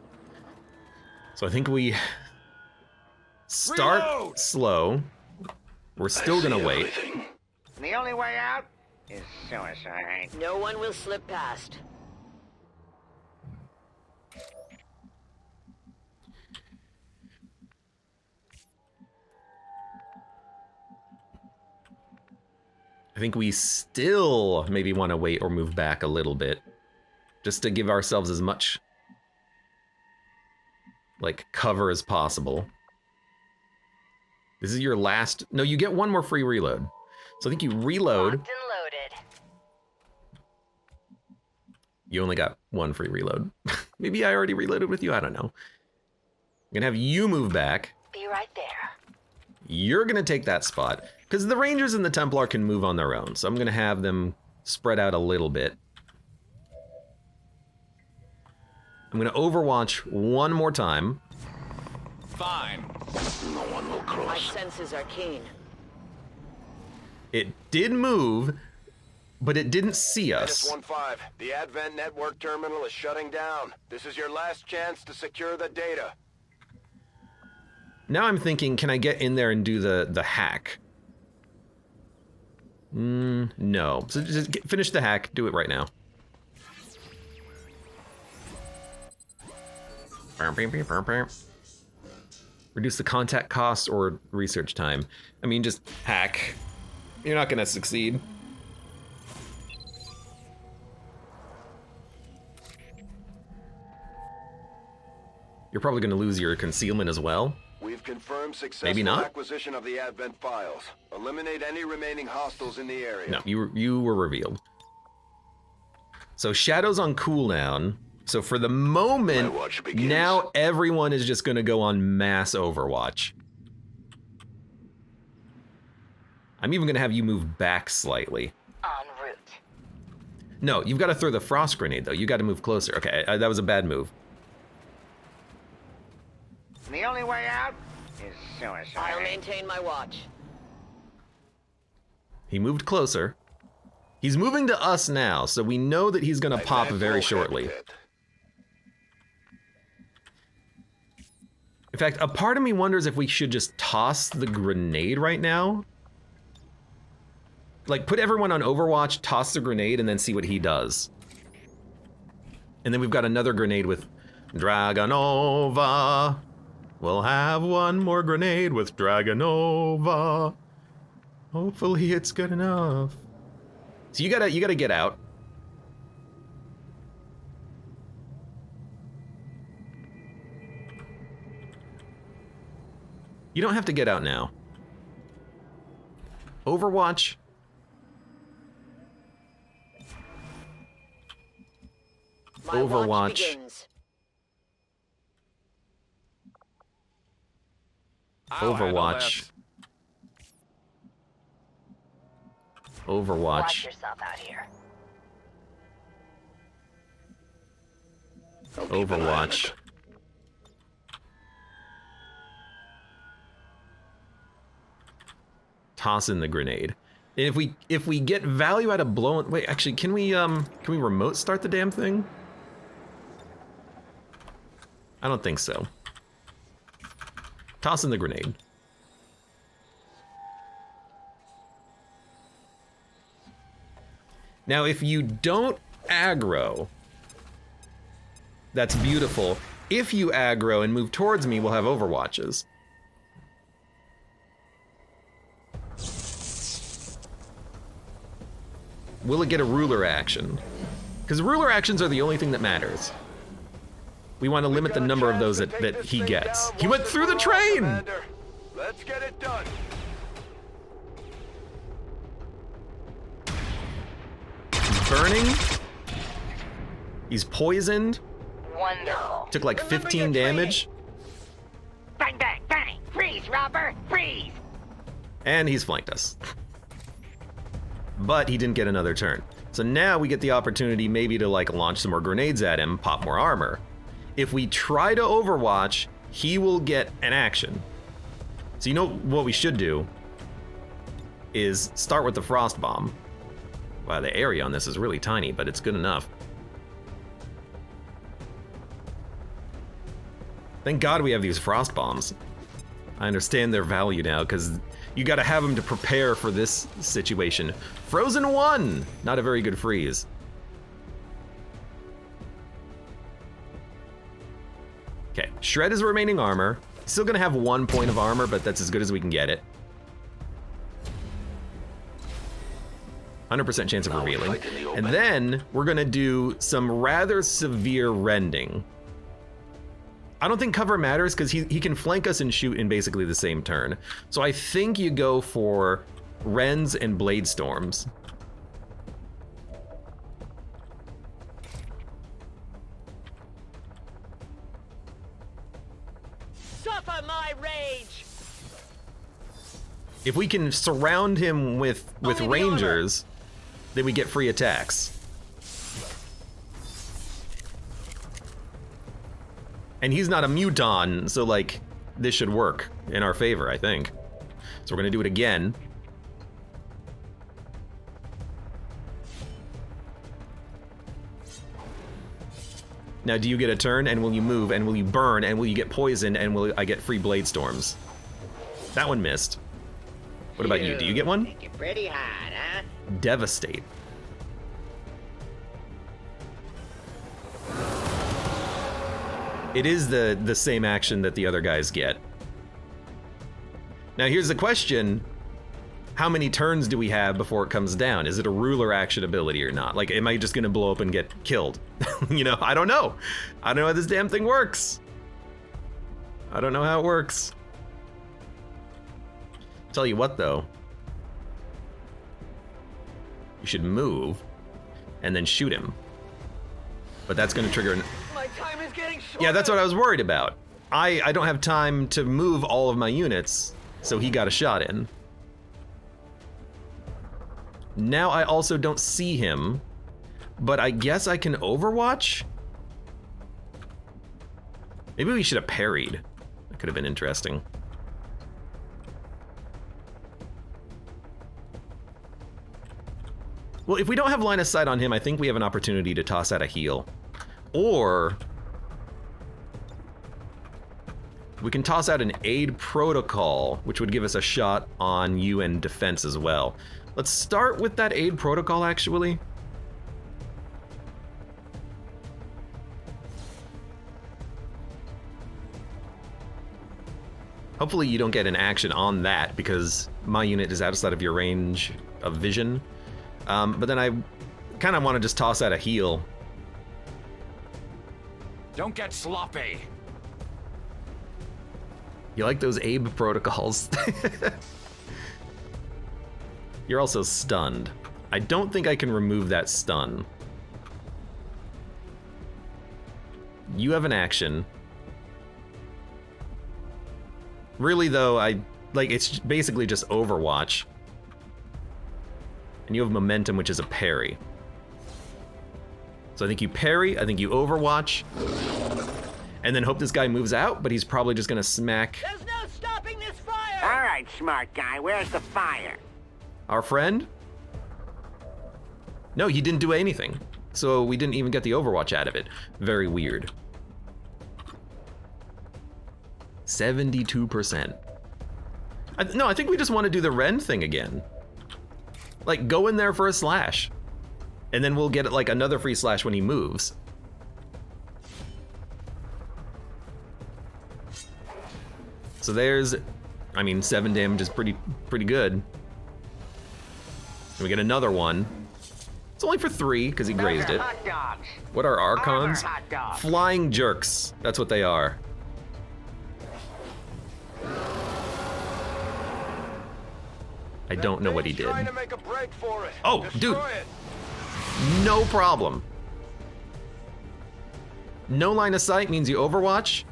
So I think we start slow. We're still gonna wait. The only way out is suicide. No one will slip past. I think we still maybe want to wait or move back a little bit, just to give ourselves as much like cover as possible. This is your last. No, you get one more free reload. So I think you reload. Locked and loaded. You only got one free reload. Maybe I already reloaded with you. I don't know. I'm gonna have you move back. Be right there. You're gonna take that spot because the Rangers and the Templar can move on their own. So I'm gonna have them spread out a little bit. I'm gonna Overwatch one more time. Fine. No one will cross. My senses are keen. It did move, but it didn't see us. 1-5, the Advent network terminal is shutting down. This is your last chance to secure the data. Now I'm thinking, can I get in there and do the hack? No. So just finish the hack. Do it right now. Reduce the contact cost or research time. I mean, just hack. You're not gonna succeed. You're probably gonna lose your concealment as well. We've confirmed successful Maybe not. acquisition of the Advent files. Eliminate any remaining hostiles in the area. No, you were revealed. So Shadow's on cooldown. So for the moment, now everyone is just gonna go on mass Overwatch. I'm even gonna have you move back slightly. En route. No, you've got to throw the frost grenade though. You got to move closer. Okay, that was a bad move. The only way out is suicide. I'll maintain my watch. He moved closer. He's moving to us now, so we know that he's gonna pop very shortly. In fact, a part of me wonders if we should just toss the grenade right now. Like, put everyone on Overwatch, toss the grenade, and then see what he does. And then we've got another grenade with Dragonova. We'll have one more grenade with Dragonova. Hopefully it's good enough. So you gotta get out. You don't have to get out now. Overwatch. Overwatch. Overwatch. Overwatch. Watch yourself out here. Overwatch. Toss in the grenade. And if we get value out of blowing, wait, actually, can we remote start the damn thing? I don't think so. Toss in the grenade. Now, if you don't aggro, that's beautiful. If you aggro and move towards me, we'll have Overwatches. Will it get a ruler action? Because ruler actions are the only thing that matters. We want to limit the number of those that he gets. He went through the train! Let's get it done. burning. He's poisoned. Wonderful. Took like 15 damage. Bang, bang, bang! Freeze, robber! Freeze! And he's flanked us. But he didn't get another turn. So now we get the opportunity maybe to like launch some more grenades at him, pop more armor. If we try to overwatch, he will get an action. So you know what we should do is start with the frost bomb. Wow, the area on this is really tiny, but it's good enough. Thank God we have these frost bombs. I understand their value now, because you gotta have them to prepare for this situation. Frozen 1! Not a very good freeze. Okay, shred his remaining armor. Still gonna have 1 point of armor, but that's as good as we can get it. 100% chance of revealing. And then we're gonna do some rather severe rending. I don't think cover matters because he can flank us and shoot in basically the same turn. So I think you go for rends and blade storms. Suffer my rage! If we can surround him with rangers, then we get free attacks. And he's not a muton, so like, this should work in our favor, I think. So we're gonna do it again. Now, do you get a turn, and will you move, and will you burn, and will you get poisoned, and will I get free blade storms? That one missed. What about you? Do you get one? Think you're pretty hot, huh? Devastate. It is the same action that the other guys get. Now here's the question. How many turns do we have before it comes down? Is it a ruler action ability or not? Like, am I just gonna blow up and get killed? You know, I don't know. I don't know how this damn thing works. I don't know how it works. Tell you what though. You should move and then shoot him. But that's gonna trigger an... My time is getting short. Yeah, that's what I was worried about. I don't have time to move all of my units, so he got a shot in. Now I also don't see him, but I guess I can overwatch? Maybe we should have parried. That could have been interesting. Well, if we don't have line of sight on him, I think we have an opportunity to toss out a heal. Or we can toss out an aid protocol, which would give us a shot on UN defense as well. Let's start with that aid protocol, actually. Hopefully you don't get an action on that because my unit is outside of your range of vision. But then I kind of want to just toss out a heal. Don't get sloppy. You like those Abe protocols? You're also stunned. I don't think I can remove that stun. You have an action. Really though, it's basically just Overwatch. And you have momentum, which is a parry. So I think you parry, I think you Overwatch. And then hope this guy moves out, but he's probably just gonna smack... There's no stopping this fire! Alright, smart guy, where's the fire? Our friend? No, he didn't do anything. So we didn't even get the Overwatch out of it. Very weird. 72%. No, I think we just want to do the Rend thing again. Like, go in there for a slash. And then we'll get like another free slash when he moves. So there's, I mean, 7 damage is pretty good. And we get another one. It's only for 3 because he grazed it. What are Archons? Flying jerks. That's what they are. I don't know what he did. Oh, dude. No problem. No line of sight means you overwatch.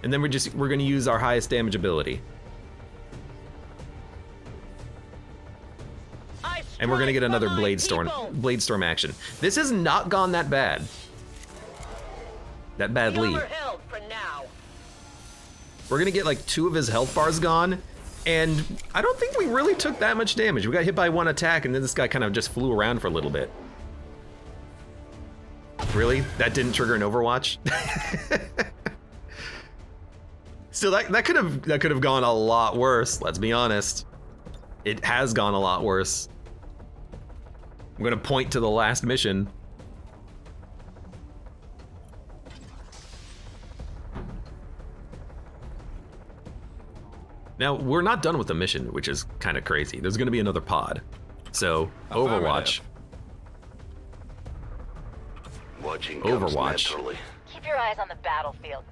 And then we're gonna use our highest damage ability. And we're gonna get another Blade Storm action. This has not gone that bad. That badly. We're gonna get like 2 of his health bars gone, and I don't think we really took that much damage. We got hit by 1 attack, and then this guy kind of just flew around for a little bit. Really? That didn't trigger an Overwatch? Still, that could have gone a lot worse. Let's be honest. It has gone a lot worse. I'm gonna point to the last mission. Now, we're not done with the mission, which is kind of crazy. There's gonna be another pod. So, Overwatch. Overwatch. Keep your eyes on the battlefield.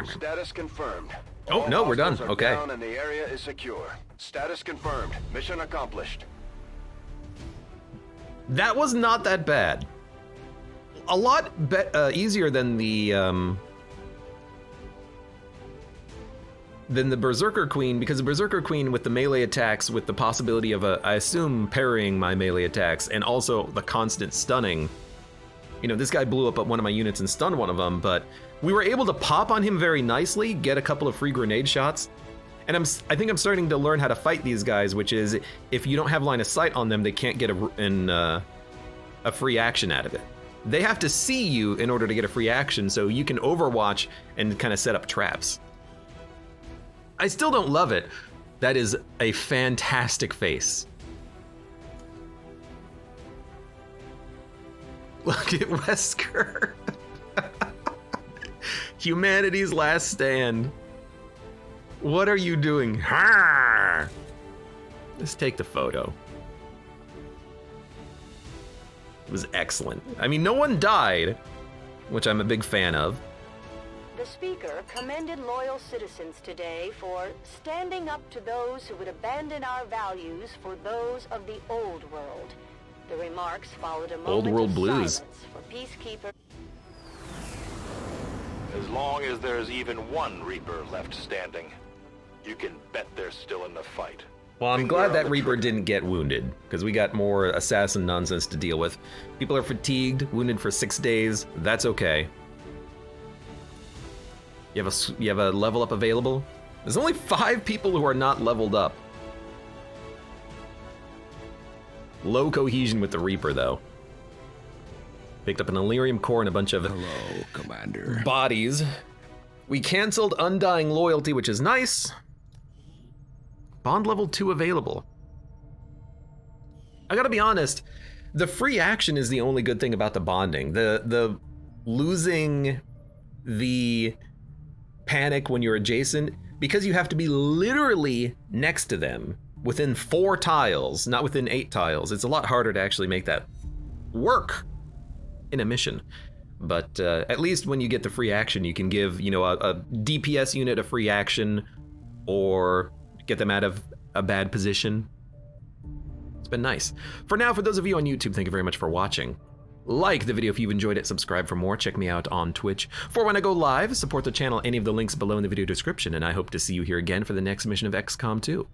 Status confirmed. Oh, no, we're done. Okay. Down and the area is secure. Status confirmed. Mission accomplished. That was not that bad. A lot easier than the Berserker Queen, because the Berserker Queen with the melee attacks, with the possibility of I assume parrying my melee attacks, and also the constant stunning. You know, this guy blew up at one of my units and stunned one of them, but we were able to pop on him very nicely, get a couple of free grenade shots, and I think I'm starting to learn how to fight these guys, which is if you don't have line of sight on them, they can't get a free action out of it. They have to see you in order to get a free action, so you can overwatch and kind of set up traps. I still don't love it. That is a fantastic face. Look at Wesker. Humanity's last stand. What are you doing? Let's take the photo. It was excellent. I mean, no one died, which I'm a big fan of. The speaker commended loyal citizens today for standing up to those who would abandon our values for those of the old world. The remarks followed a moment Old world of blues. silence for peacekeepers. As long as there's even one Reaper left standing, you can bet they're still in the fight. Well, I'm glad that Reaper didn't get wounded, because we got more assassin nonsense to deal with. People are fatigued, wounded for 6 days. That's okay. You have a level up available? There's only 5 people who are not leveled up. Low cohesion with the Reaper, though. Picked up an Illyrium core and a bunch of Commander. Bodies. We canceled Undying Loyalty, which is nice. Bond level 2 available. I gotta be honest, the free action is the only good thing about the bonding. The losing the panic when you're adjacent, because you have to be literally next to them within 4 tiles, not within 8 tiles. It's a lot harder to actually make that work in a mission. But at least when you get the free action, you can give, you know, a DPS unit a free action, or get them out of a bad position. It's been nice. For now, for those of you on YouTube, thank you very much for watching. Like the video if you've enjoyed it, subscribe for more, check me out on Twitch. For when I go live, support the channel, any of the links below in the video description, and I hope to see you here again for the next mission of XCOM 2.